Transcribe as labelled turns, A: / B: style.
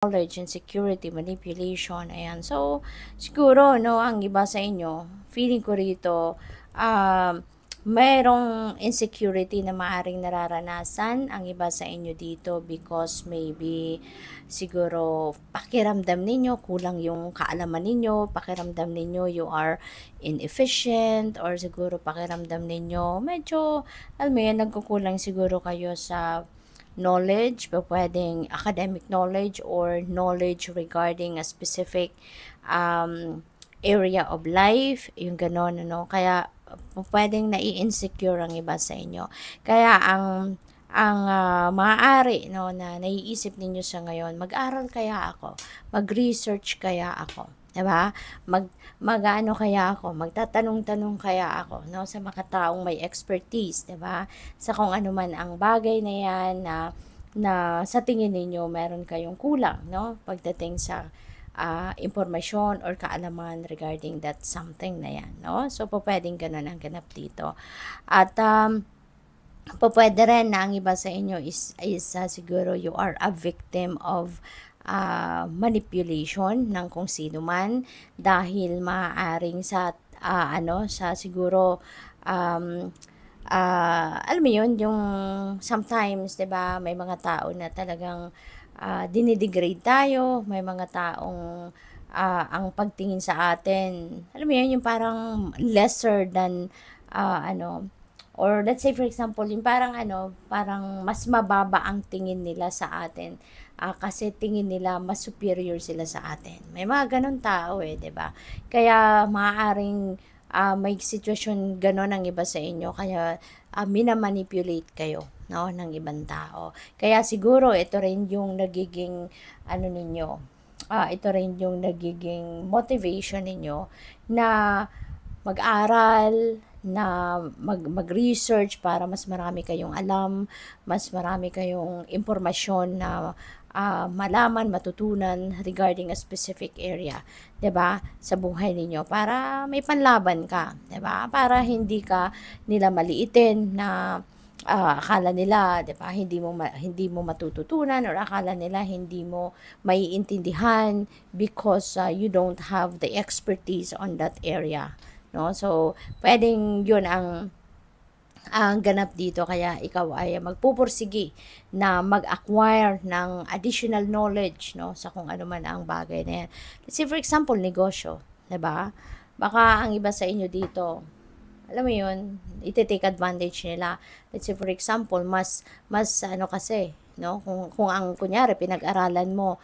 A: knowledge and security, manipulation, ayan. So, siguro, no, ang iba sa inyo, feeling ko rito, mayroong insecurity na maaaring nararanasan ang iba sa inyo dito because maybe siguro pakiramdam ninyo, kulang yung kaalaman ninyo, pakiramdam ninyo you are inefficient, or siguro pakiramdam ninyo medyo, alam mo yan, nagkukulang siguro kayo sa knowledge, pwedeng academic knowledge or knowledge regarding a specific area of life, yung ganon, ano. Kaya pwedeng nai-insecure ang iba sa inyo. Kaya maaari, no, na naiisip ninyo sa ngayon, mag-aral kaya ako, mag-research kaya ako, 'di ba? Mag-ano kaya ako, magtatanong-tanong kaya ako, no, sa mga taong may expertise, 'di ba? Sa kung ano man ang bagay na 'yan na sa tingin ninyo meron kayong kulang, no, pagdating sa impormasyon or kaalaman regarding that something na 'yan, no? So pwedeng ganun ang ganap dito. At pwede rin na ang iba sa inyo is siguro you are a victim of manipulation ng kung sino man, dahil maaaring sa sa siguro alam mo yun, yung sometimes, 'di ba, may mga tao na talagang dinidegrade tayo, may mga taong ang pagtingin sa atin, alam mo yun, yung parang lesser than or let's say for example, yung parang parang mas mababa ang tingin nila sa atin, kasi tingin nila mas superior sila sa atin. May mga ganun tao 'di ba? Kaya maaaring may sitwasyon ganon ang iba sa inyo, kaya minamanipulate kayo, no, ng ibang tao. Kaya siguro ito rin yung nagiging ninyo, ito rin yung nagiging motivation ninyo na mag-aral, na mag-research para mas marami kayong alam, mas marami kayong impormasyon na malaman, matutunan regarding a specific area, 'di ba? Sa buhay ninyo, para may panlaban ka, 'di ba? Para hindi ka nila maliitin na akala nila, 'di ba, hindi mo matututunan, or akala nila hindi mo maiintindihan because you don't have the expertise on that area, no? So pwedeng 'yun ang ganap dito, kaya ikaw ay magpupursigi na mag-acquire ng additional knowledge, no, sa kung ano man ang bagay na yan. Let's say for example, negosyo, 'di ba? Baka ang iba sa inyo dito, alam mo yun, iti-take advantage nila. Let's say for example, mas kasi, no, kung ang kunyari pinag-aralan mo